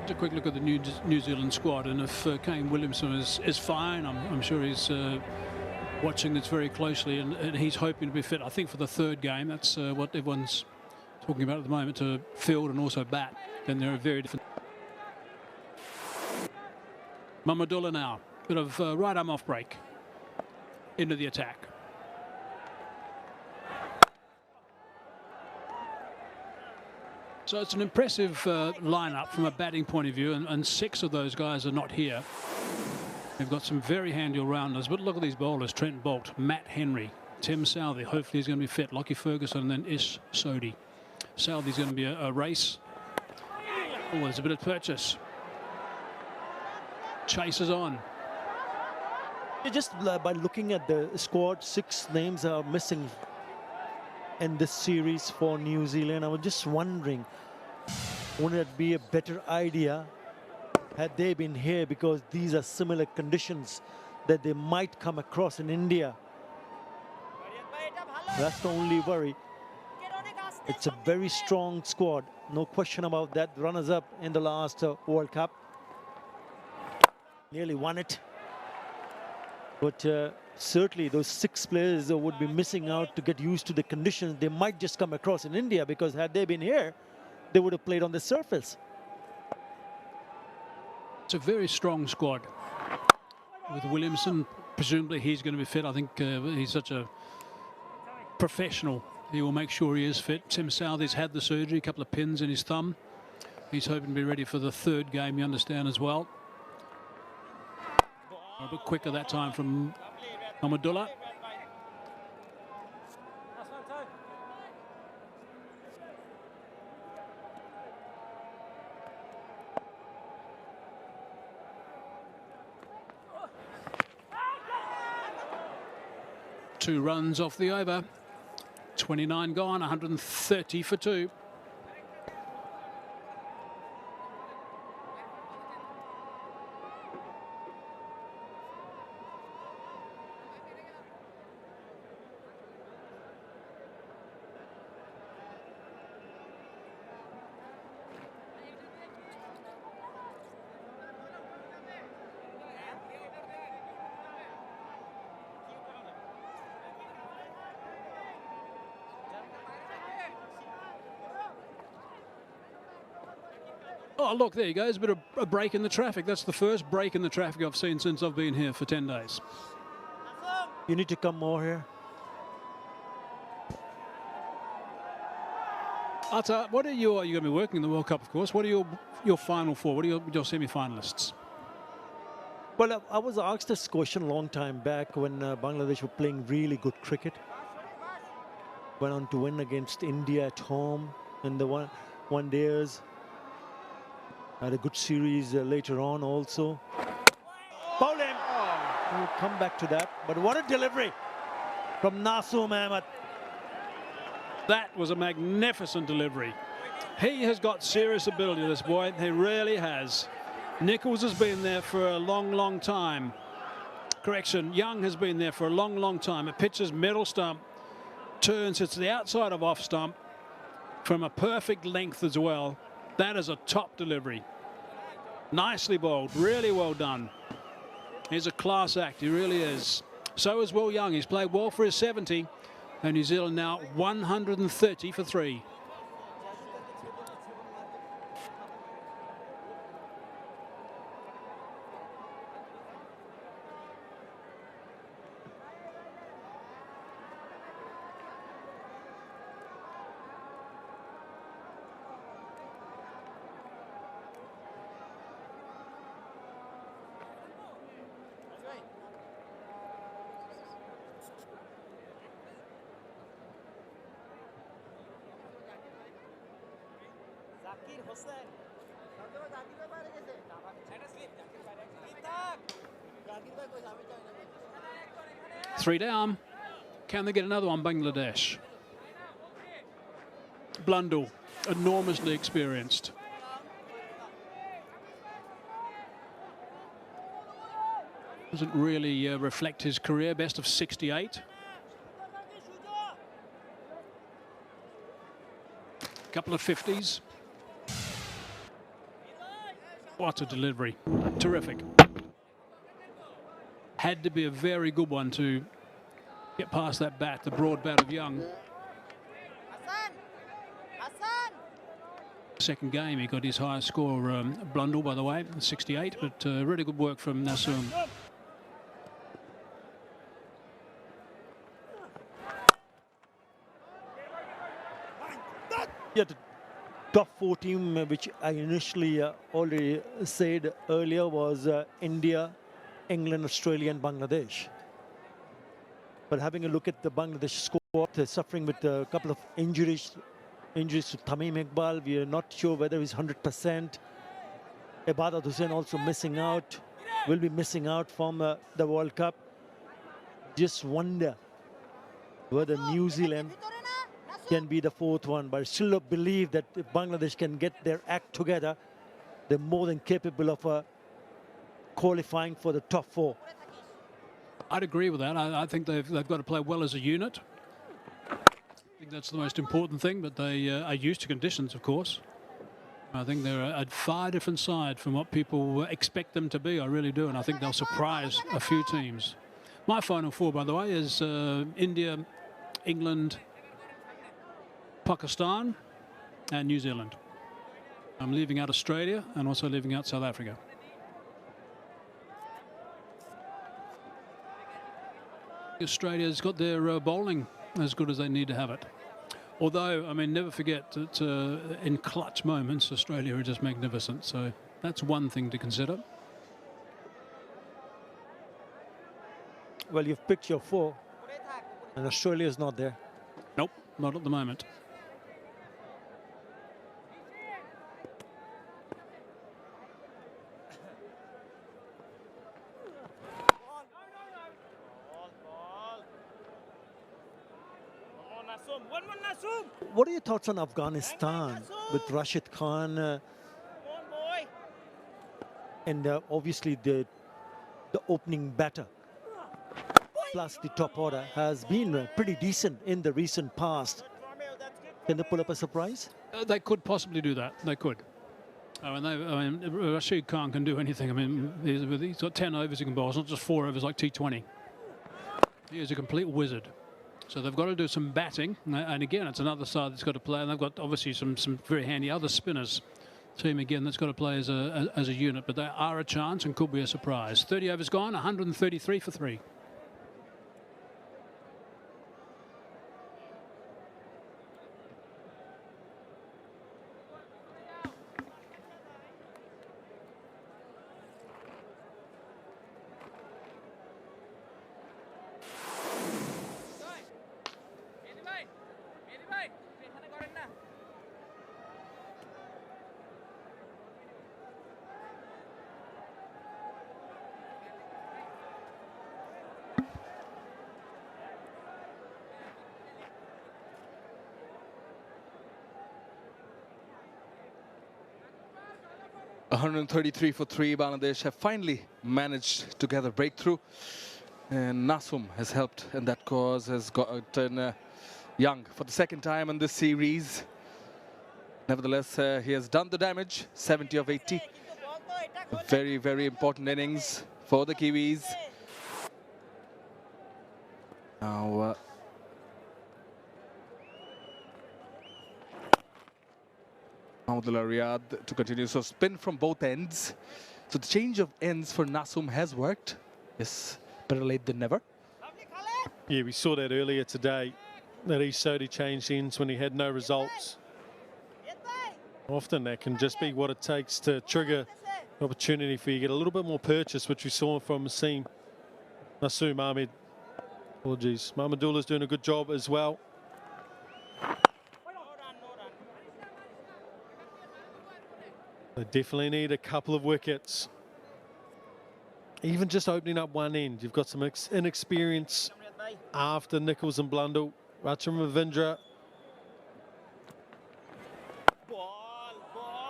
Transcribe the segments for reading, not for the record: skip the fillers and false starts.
A quick look at the New Zealand squad, and if Kane Williamson is fine, I'm sure he's watching this very closely, and he's hoping to be fit, I think, for the third game. That's what everyone's talking about at the moment, to field and also bat. Then they're a very different. Mamadula now, bit of right arm off break into the attack. So it's an impressive lineup from a batting point of view, and 6 of those guys are not here. They've got some very handy all-rounders, but look at these bowlers: Trent Boult, Matt Henry, Tim Southey. Hopefully he's going to be fit. Lockie Ferguson, and then Ish Sodhi. Southey's going to be a race. Oh, there's a bit of purchase. Chases on. Just by looking at the squad, 6 names are missing in this series for New Zealand. I was just wondering, wouldn't it be a better idea had they been here, because these are similar conditions that they might come across in India. That's the only worry. It's a very strong squad, no question about that. Runners-up in the last World Cup. Nearly won it. But certainly those 6 players would be missing out to get used to the conditions they might just come across in India, because had they been here, they would have played on the surface. It's a very strong squad. With Williamson, presumably he's going to be fit. I think he's such a professional. He will make sure he is fit. Tim Southey's had the surgery, a couple of pins in his thumb. He's hoping to be ready for the third game, you understand, as well. A bit quicker that time from Mamadula. Two runs off the over. 29 gone, 130 for 2. Oh, look, there you go. There's a bit of a break in the traffic. That's the first break in the traffic I've seen since I've been here for 10 days. You need to come more here. Atta, what are you're going to be working in the World Cup, of course. What are your final 4? What are your semi-finalists? Well, I was asked this question a long time back when Bangladesh were playing really good cricket. Went on to win against India at home in the one days. Had a good series later on also. Bowling! We'll come back to that. But what a delivery from Nasoom Ahmed. That was a magnificent delivery. He has got serious ability, this boy. He really has. Nichols has been there for a long, long time. Correction, Young has been there for a long, long time. It pitches middle stump, turns, hits the outside of off stump from a perfect length as well. That is a top delivery. Nicely bowled, really well done. He's a class act, he really is. So is Will Young. He's played well for his 70. And New Zealand now 130 for 3. Three down. Can they get another one, Bangladesh? Blundell, enormously experienced. Doesn't really reflect his career best of 68. Couple of 50s. What a delivery. Terrific. Had to be a very good one to get past that bat, the broad bat of Young. Second game, he got his highest score, Blundell, by the way, 68, but really good work from Nasum. Yeah, the top 4 team, which I initially already said earlier, was India, England, Australia, and Bangladesh. But having a look at the Bangladesh squad, they're suffering with a couple of injuries to Tamim Iqbal. We are not sure whether he's 100%. Ibadat Hussain also missing out, will be missing out from the World Cup. Just wonder whether New Zealand can be the 4th one, but I still believe that if Bangladesh can get their act together, they're more than capable of qualifying for the top 4. I'd agree with that. I think they've got to play well as a unit. I think that's the most important thing, but they are used to conditions, of course. I think they're a far different side from what people expect them to be. I really do, and I think they'll surprise a few teams. My final 4, by the way, is India, England, Pakistan, and New Zealand. I'm leaving out Australia and also leaving out South Africa. Australia's got their bowling as good as they need to have it. Although, I mean, never forget that in clutch moments, Australia are just magnificent. So that's one thing to consider. Well, you've picked your 4, and Australia's not there. Nope, not at the moment. What are your thoughts on Afghanistan with Rashid Khan and obviously the opening batter plus the top order has been pretty decent in the recent past? Can they pull up a surprise? They could possibly do that. They could. I mean, Rashid Khan can do anything. I mean, he's got 10 overs he can bowl. It's not just 4 overs like T20. He is a complete wizard. So they've got to do some batting, and again, it's another side that's got to play, and they've got obviously some very handy other spinners. Team again that's got to play as a unit, but they are a chance and could be a surprise. 30 overs gone, 133 for 3. $133 for 3. Bangladesh have finally managed to get a breakthrough, and Nasum has helped, and that cause has gotten Young for the 2nd time in this series. Nevertheless, he has done the damage, 70 of 80. A very, very important innings for the Kiwis. Now, Mahmudullah Riyad to continue. So spin from both ends. So the change of ends for Nasum has worked. Yes, better late than never. Yeah, we saw that earlier today, that he showed he changed ends when he had no results. Often that can just be what it takes to trigger an opportunity for you to get a little bit more purchase, which we saw from Nasum Ahmed. Apologies. Mahmudullah's doing a good job as well. They definitely need a couple of wickets. Even just opening up one end, you've got some inexperience after Nicholls and Blundell. Rachin Ravindra.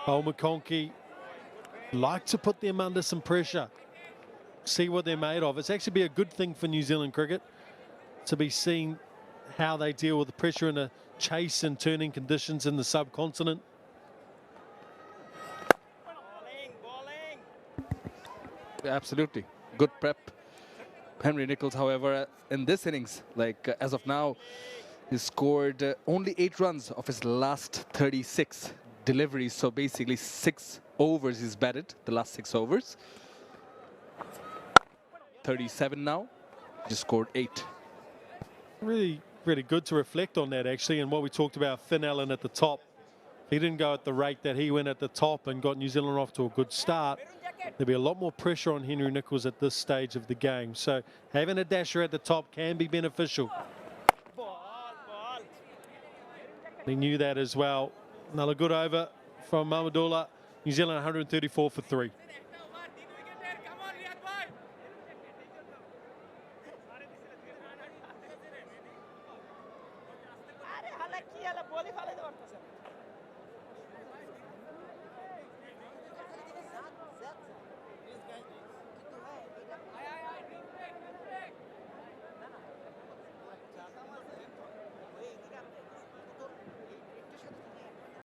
Cole McConkey like to put them under some pressure. See what they're made of. It's actually be a good thing for New Zealand cricket to be seeing how they deal with the pressure in the chase and turning conditions in the subcontinent. Absolutely. Good prep. Henry Nicholls, however, in this innings, as of now, he scored only 8 runs of his last 36 deliveries. So basically 6 overs he's batted, the last 6 overs. 37 now, just scored 8. Really, really good to reflect on that, actually, and what we talked about Finn Allen at the top. If he didn't go at the rate that he went at the top and got New Zealand off to a good start, there'd be a lot more pressure on Henry Nicholls at this stage of the game. So having a dasher at the top can be beneficial. He knew that as well. Another good over from Mamadullah. New Zealand 134 for 3.